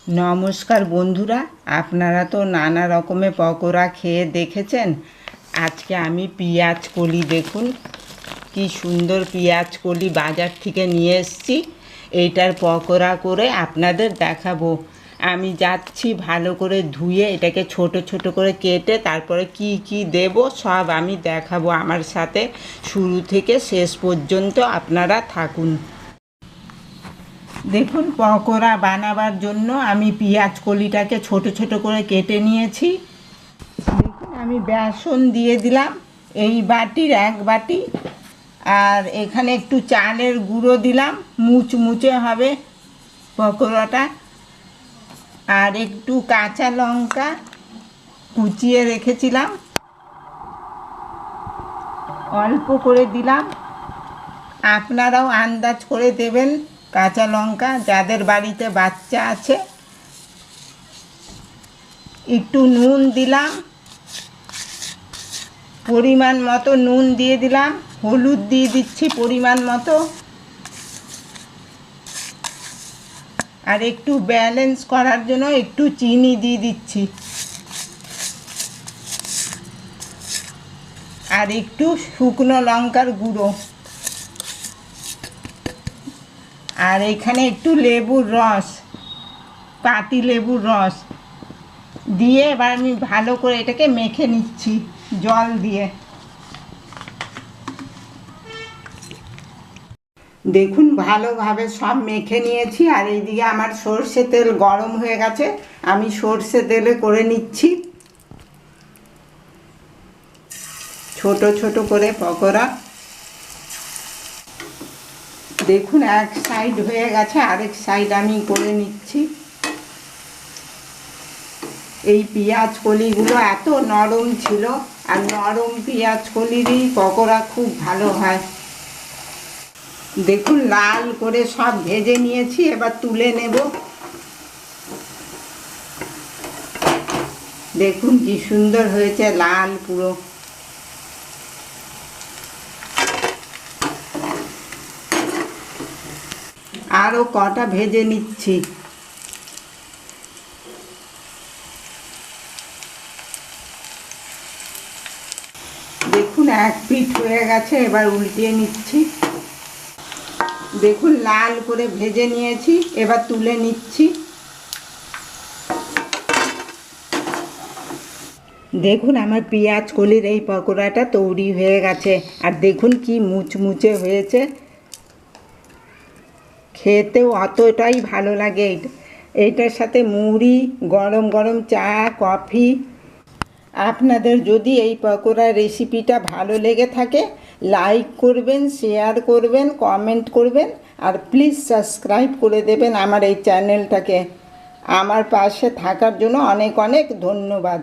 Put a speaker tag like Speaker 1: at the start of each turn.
Speaker 1: নমস্কার বন্ধুরা, আপনারা তো নানা রকমের পকোড়া খেয়ে দেখেছেন। আজকে আমি পেঁয়াজ কলি, দেখুন কি সুন্দর পেঁয়াজ কলি বাজার থেকে নিয়ে এসেছি। এইটার পকোড়া করে আপনাদের দেখাবো। আমি যাচ্ছি ভালো করে ধুয়ে এটাকে ছোট ছোট করে কেটে তারপরে কি কি দেব সব আমি দেখাবো। আমার সাথে শুরু থেকে শেষ পর্যন্ত আপনারা থাকুন। দেখুন, পকোড়া বানাবার জন্য আমি পেঁয়াজ কলিটাকে ছোট ছোট করে কেটে নিয়েছি। দেখুন, আমি বেসন দিয়ে দিলাম এই বাটির 1 বাটি, আর এখানে একটু চালের গুঁড়ো দিলাম, মুচমুচে হবে পকোড়াটা। আর একটু কাঁচা লঙ্কা কুচিয়ে রেখেছিলাম, অল্প করে দিলাম। আপনারাও আন্দাজ করে দেবেন কাঁচা লঙ্কা, যাদের বাড়িতে বাচ্চা আছে। একটু নুন দিলাম, পরিমাণ মতো নুন দিয়ে দিলাম। হলুদ দিয়ে দিচ্ছি পরিমাণ মতো। আর একটু ব্যালেন্স করার জন্য একটু চিনি দিয়ে দিচ্ছি। আর একটু শুকনো লঙ্কার গুঁড়ো। আর এখানে একটু লেবুর রস, পাতি লেবুর রস দিয়ে এবার আমি ভালো করে এটাকে মেখে নিচ্ছি জল দিয়ে। দেখুন, ভালোভাবে সব মেখে নিয়েছি। আর এইদিকে আমার সর্ষে তেল গরম হয়ে গেছে, আমি সর্ষে তেলে করে নিচ্ছি ছোট ছোট করে পকোড়া। দেখুন, এক সাইড হয়ে গেছে, আরেক সাইড আমি করে নিচ্ছি। এই পেঁয়াজ কলিগুলো এত নরম ছিল, আর নরম পেঁয়াজ কলিরই পকোড়া খুব ভালো হয়। দেখুন, লাল করে সব ভেজে নিয়েছি, এবার তুলে নেব। দেখুন কি সুন্দর হয়েছে, লাল পুরো। আরও কটা ভেজে নিচ্ছি। দেখুন, এক পিঠ হয়ে গেছে, এবার উল্টিয়ে নিচ্ছি। দেখুন, লাল করে ভেজে নিয়েছি, এবার তুলে নিচ্ছি। দেখুন, আমার পেঁয়াজ কলির এই পকোড়াটা তৈরি হয়ে গেছে। আর দেখুন কি মুচমুচে হয়েছে, খেতেও অতটাই ভালো লাগে। এইটার সাথে মুড়ি, গরম গরম চা, কফি। আপনাদের যদি এই পকোড়ার রেসিপিটা ভালো লেগে থাকে, লাইক করবেন, শেয়ার করবেন, কমেন্ট করবেন, আর প্লিজ সাবস্ক্রাইব করে দেবেন আমার এই চ্যানেলটাকে। আমার পাশে থাকার জন্য অনেক অনেক ধন্যবাদ।